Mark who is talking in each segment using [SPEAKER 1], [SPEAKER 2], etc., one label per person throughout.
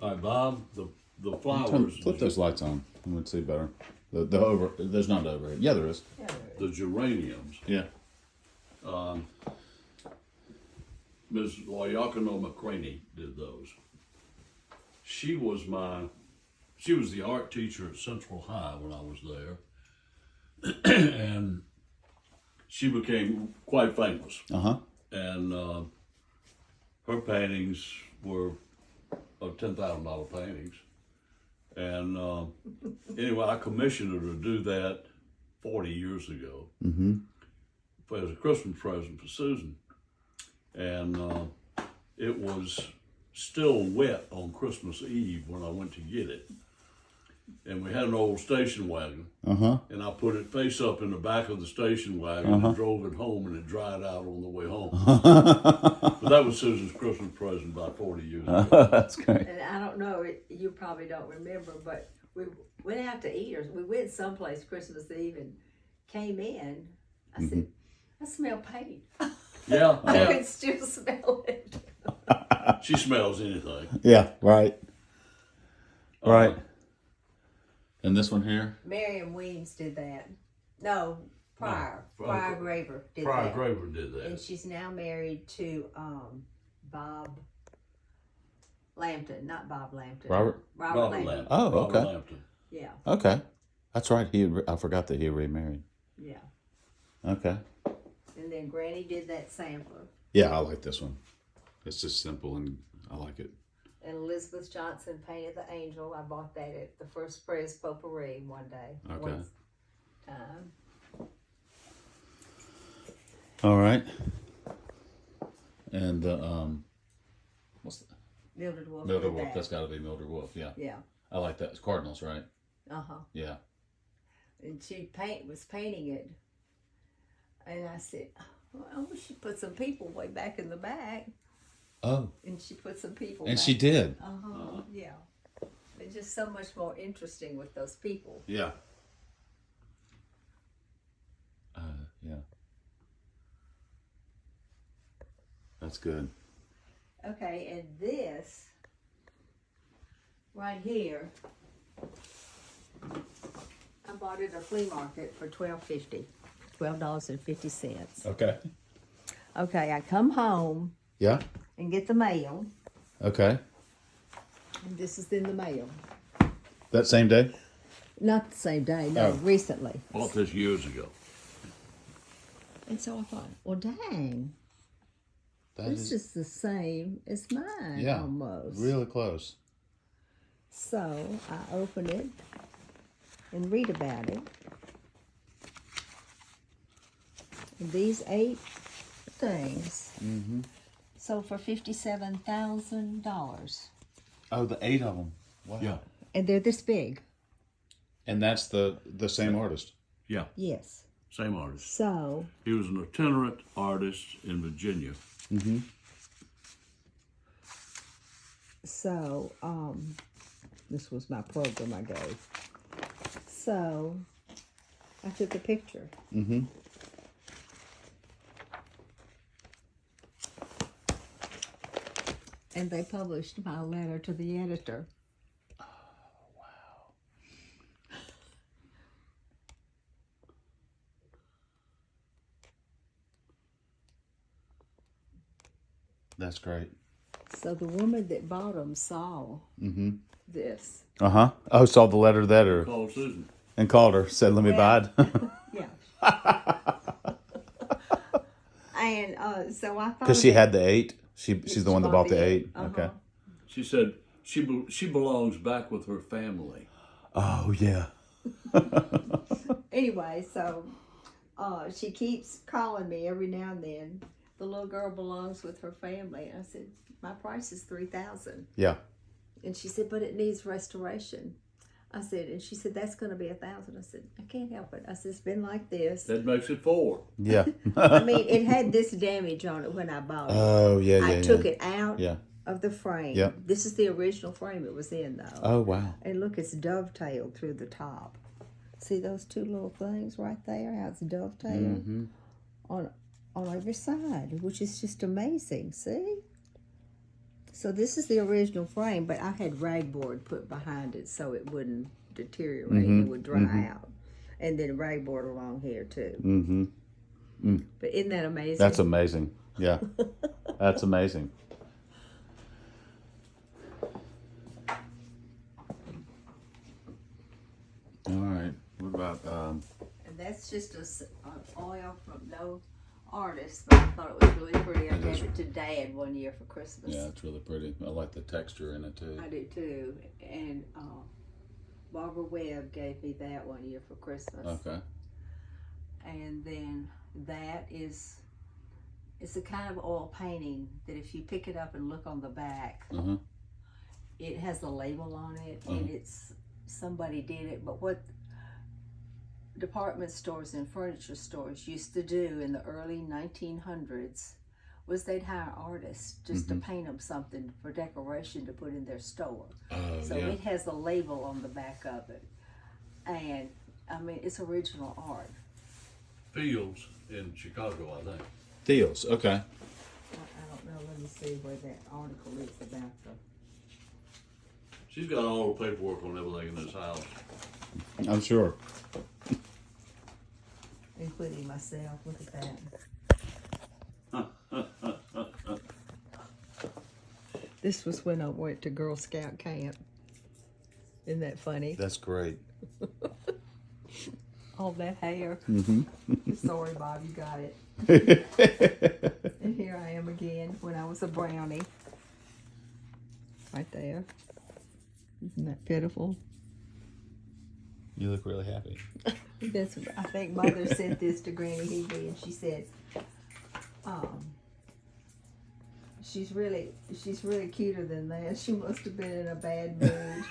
[SPEAKER 1] All right, Bob, the flowers,
[SPEAKER 2] Flip those lights on. I'm gonna see better. The over. There's not overhead. Yeah, there is.
[SPEAKER 3] Yeah,
[SPEAKER 1] the geraniums,
[SPEAKER 2] Yeah.
[SPEAKER 1] Ms. Loyakano McCraney did those. She was the art teacher at Central High when I was there. And she became quite famous.
[SPEAKER 2] Uh-huh.
[SPEAKER 1] And her paintings were $10,000 paintings. And anyway, I commissioned her to do that 40 years ago.
[SPEAKER 2] Mm-hmm.
[SPEAKER 1] As a Christmas present for Susan. And it was still wet on Christmas Eve when I went to get it. And we had an old station wagon.
[SPEAKER 2] Uh-huh.
[SPEAKER 1] And I put it face up in the back of the station wagon and drove it home, and it dried out on the way home. But that was Susan's Christmas present about 40 years ago.
[SPEAKER 2] That's great.
[SPEAKER 3] and I don't know, you probably don't remember, but we went out to eat, or we went someplace Christmas Eve and came in. I said, I smell paint.
[SPEAKER 1] Yeah,
[SPEAKER 3] I
[SPEAKER 1] yeah.
[SPEAKER 3] could still smell it.
[SPEAKER 1] She smells anything.
[SPEAKER 2] Yeah. Right. Right. And this one here.
[SPEAKER 3] Miriam Weems did that. No, Pryor.
[SPEAKER 1] No,
[SPEAKER 3] Pryor Graver did
[SPEAKER 1] Pryor
[SPEAKER 3] that.
[SPEAKER 1] Graver did
[SPEAKER 3] And
[SPEAKER 1] that.
[SPEAKER 3] she's now married to Bob Lampton, not Bob Lampton.
[SPEAKER 2] Robert?
[SPEAKER 3] Robert Lampton.
[SPEAKER 1] Lampton.
[SPEAKER 2] Oh,
[SPEAKER 1] Robert
[SPEAKER 2] okay.
[SPEAKER 1] Lampton.
[SPEAKER 3] Yeah,
[SPEAKER 2] Okay. That's right. I forgot that he had remarried.
[SPEAKER 3] yeah.
[SPEAKER 2] Okay.
[SPEAKER 3] And then Granny did that sampler.
[SPEAKER 2] Yeah, I like this one. It's just simple and I like it.
[SPEAKER 3] And Elizabeth Johnson painted the angel. I bought that at the First Press Potpourri one day.
[SPEAKER 2] Okay.
[SPEAKER 3] One time.
[SPEAKER 2] All right. And what's the
[SPEAKER 3] Mildred Wolf
[SPEAKER 2] Mildred
[SPEAKER 3] did
[SPEAKER 2] Wolf?
[SPEAKER 3] that.
[SPEAKER 2] That's got to be Mildred Wolf. Yeah.
[SPEAKER 3] Yeah.
[SPEAKER 2] I like that. It's Cardinals, right?
[SPEAKER 3] Uh-huh.
[SPEAKER 2] Yeah.
[SPEAKER 3] And she was painting it. And I said, well, I wish she'd put some people way back in the back.
[SPEAKER 2] Oh.
[SPEAKER 3] And she put some people
[SPEAKER 2] And
[SPEAKER 3] back.
[SPEAKER 2] she did.
[SPEAKER 3] Uh-huh. Yeah. It's just so much more interesting with those people.
[SPEAKER 2] Yeah. Yeah. That's good.
[SPEAKER 3] Okay, and this right here, I bought it at a flea market for $12.50. $12.50.
[SPEAKER 2] Okay.
[SPEAKER 3] Okay, I come home
[SPEAKER 2] Yeah.
[SPEAKER 3] and get the mail,
[SPEAKER 2] Okay.
[SPEAKER 3] and this is in the mail.
[SPEAKER 2] That same day?
[SPEAKER 3] Not the same day, no,
[SPEAKER 2] Oh.
[SPEAKER 3] recently.
[SPEAKER 1] Bought this years ago.
[SPEAKER 3] And so I thought, well, dang,
[SPEAKER 2] That
[SPEAKER 3] this is the same as mine
[SPEAKER 2] yeah,
[SPEAKER 3] almost.
[SPEAKER 2] really close.
[SPEAKER 3] So I open it and read about it. And these 8 things sold for $57,000.
[SPEAKER 2] Oh, the 8 of them. Wow.
[SPEAKER 1] Yeah.
[SPEAKER 3] And they're this big.
[SPEAKER 2] And that's the same artist.
[SPEAKER 1] Yeah.
[SPEAKER 3] Yes.
[SPEAKER 1] Same artist.
[SPEAKER 3] So,
[SPEAKER 1] He was an itinerant artist in Virginia.
[SPEAKER 3] so, this was my program I gave. So, I took a picture.
[SPEAKER 2] Mm-hmm.
[SPEAKER 3] And they published my letter to the editor.
[SPEAKER 2] That's great.
[SPEAKER 3] So the woman that bought them saw this.
[SPEAKER 2] Uh-huh. Oh, saw the letter that or
[SPEAKER 1] Called Susan.
[SPEAKER 2] and called her, said, let me buy it.
[SPEAKER 3] Yeah. And so I thought
[SPEAKER 2] Because she had the 8. She's the one that bought the 8.
[SPEAKER 3] Uh-huh.
[SPEAKER 2] Okay.
[SPEAKER 1] She said she belongs back with her family.
[SPEAKER 2] Oh, yeah.
[SPEAKER 3] Anyway, so she keeps calling me every now and then. The little girl belongs with her family. I said, my price is $3,000.
[SPEAKER 2] Yeah.
[SPEAKER 3] And she said, but it needs restoration. I said, and she said, that's going to be $1,000. I said, I can't help it. I said, it's been like this.
[SPEAKER 1] That makes it 4.
[SPEAKER 2] Yeah.
[SPEAKER 3] I mean, it had this damage on it when I bought it.
[SPEAKER 2] Oh, yeah,
[SPEAKER 3] I
[SPEAKER 2] yeah.
[SPEAKER 3] took
[SPEAKER 2] yeah.
[SPEAKER 3] it out
[SPEAKER 2] Yeah.
[SPEAKER 3] of the frame.
[SPEAKER 2] Yep.
[SPEAKER 3] This is the original frame it was in, though.
[SPEAKER 2] Oh, wow.
[SPEAKER 3] And look, it's dovetailed through the top. See those 2 little things right there? How it's dovetailed on every side, which is just amazing. See? So this is the original frame, but I had ragboard put behind it so it wouldn't deteriorate.
[SPEAKER 2] Mhm,
[SPEAKER 3] It would dry
[SPEAKER 2] mhm.
[SPEAKER 3] out. And then ragboard along here too.
[SPEAKER 2] Mm-hmm.
[SPEAKER 3] But isn't that amazing?
[SPEAKER 2] That's amazing. Yeah, that's amazing. All right. What about
[SPEAKER 3] And that's just an oil from no artist, but I thought it was really pretty. I
[SPEAKER 2] It is.
[SPEAKER 3] gave it to Dad one year for Christmas.
[SPEAKER 2] Yeah, it's really pretty. I like the texture in it too.
[SPEAKER 3] I do too. And Barbara Webb gave me that one year for Christmas.
[SPEAKER 2] Okay.
[SPEAKER 3] And then that is, it's a kind of oil painting that if you pick it up and look on the back,
[SPEAKER 2] Uh-huh.
[SPEAKER 3] it has a label on it,
[SPEAKER 2] Uh-huh.
[SPEAKER 3] and it's somebody did it. But what department stores and furniture stores used to do in the early 1900s was they'd hire artists just to paint them something for decoration to put in their store.
[SPEAKER 2] Oh,
[SPEAKER 3] So
[SPEAKER 2] yeah.
[SPEAKER 3] it has a label on the back of it, and I mean it's original art.
[SPEAKER 1] Fields in Chicago, I think.
[SPEAKER 2] Deals. Okay.
[SPEAKER 3] I don't know. Let me see where that article is about the.
[SPEAKER 1] She's got all the paperwork on everything in this house.
[SPEAKER 2] I'm sure.
[SPEAKER 3] Including myself. Look at that. This was when I went to Girl Scout camp. Isn't that funny?
[SPEAKER 2] That's great.
[SPEAKER 3] All that hair. Sorry, Bob, you got it. And here I am again when I was a brownie. Right there. Isn't that pitiful?
[SPEAKER 2] You look really happy.
[SPEAKER 3] That's, I think Mother sent this to Granny Higby, and she said, she's really cuter than that. She must have been in a bad mood.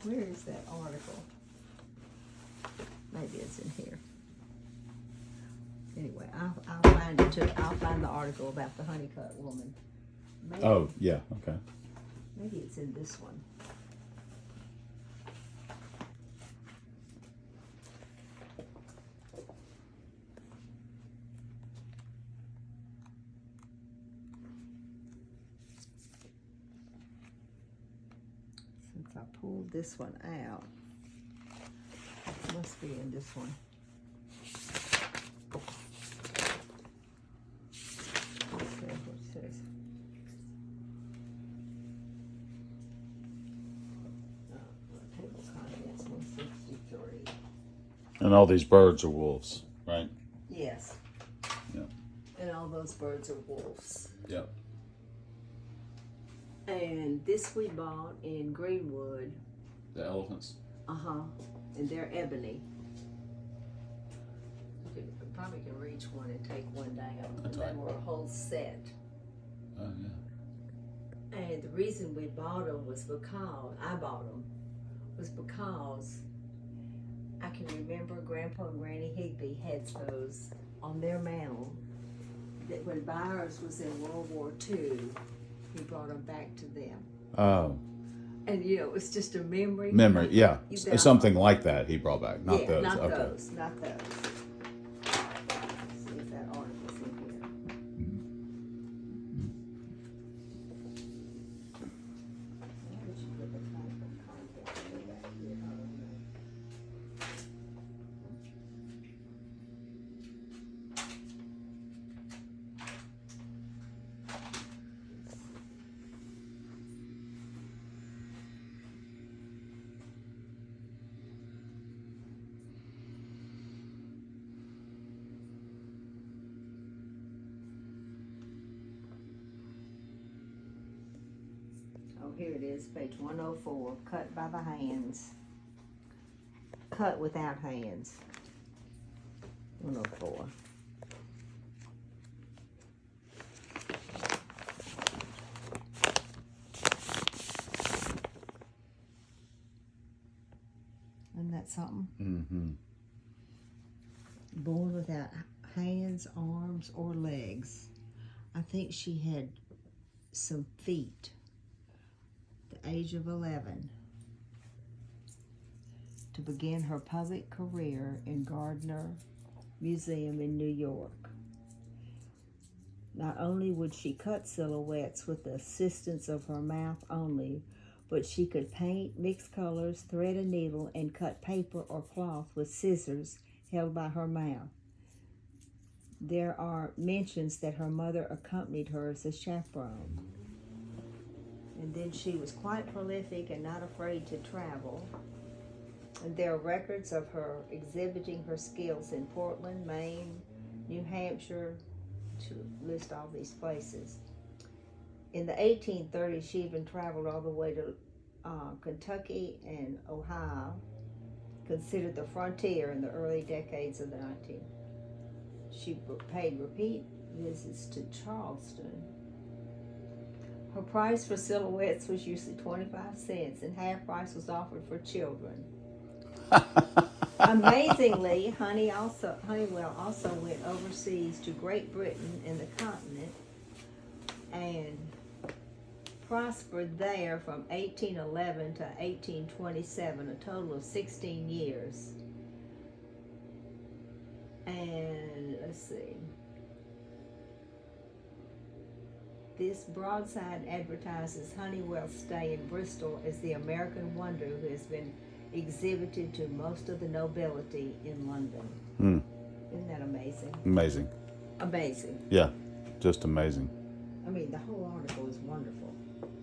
[SPEAKER 3] Where is that article? Maybe it's in here. Anyway, I'll find it too. I'll find the article about the Honeycutt woman. Maybe,
[SPEAKER 2] Oh, yeah. Okay.
[SPEAKER 3] maybe it's in this one. Since I pulled this one out, it must be in this one. Let's see what it says. Table contents 163.
[SPEAKER 2] And all these birds are wolves, right?
[SPEAKER 3] Yes.
[SPEAKER 2] Yeah.
[SPEAKER 3] And all those birds are wolves.
[SPEAKER 2] Yep.
[SPEAKER 3] And this we bought in Greenwood.
[SPEAKER 2] The elephants.
[SPEAKER 3] And they're ebony. You probably can reach one and take one down.
[SPEAKER 2] That's
[SPEAKER 3] and
[SPEAKER 2] right.
[SPEAKER 3] they were a whole set.
[SPEAKER 2] Oh, yeah.
[SPEAKER 3] And the reason we bought them was because I can remember Grandpa and Granny Higby had those on their mantle. That when Byers was in World War II, he brought them back to them.
[SPEAKER 2] Oh,
[SPEAKER 3] And you know, it was just a memory.
[SPEAKER 2] memory. Yeah.
[SPEAKER 3] Yeah.
[SPEAKER 2] Something like that he brought back. Not
[SPEAKER 3] yeah,
[SPEAKER 2] those.
[SPEAKER 3] not
[SPEAKER 2] Okay.
[SPEAKER 3] those, not those. Let's see if that article's in here. Why did you put the table contents way back here? I don't know. Oh, here it is, page 104, cut by the hands. Cut without hands. 104. Isn't that something?
[SPEAKER 2] Mm-hmm.
[SPEAKER 3] Born without hands, arms, or legs. I think she had some feet. The age of 11. To begin her public career in Gardner Museum in New York. Not only would she cut silhouettes with the assistance of her mouth only, but she could paint, mix colors, thread a needle, and cut paper or cloth with scissors held by her mouth. There are mentions that her mother accompanied her as a chaperone. And then she was quite prolific and not afraid to travel. And there are records of her exhibiting her skills in Portland, Maine, New Hampshire, to list all these places. In the 1830s, she even traveled all the way to Kentucky and Ohio, considered the frontier in the early decades of the 19th. She paid repeat visits to Charleston. Her price for silhouettes was usually 25 cents, and half price was offered for children. Amazingly, Honeywell also went overseas to Great Britain and the continent and prospered there from 1811 to 1827, a total of 16 years. And let's see. This broadside advertises Honeywell's stay in Bristol as the American wonder who has been exhibited to most of the nobility in London. Isn't that amazing?
[SPEAKER 2] Amazing.
[SPEAKER 3] Amazing.
[SPEAKER 2] Yeah, just amazing.
[SPEAKER 3] I mean, the whole article is wonderful.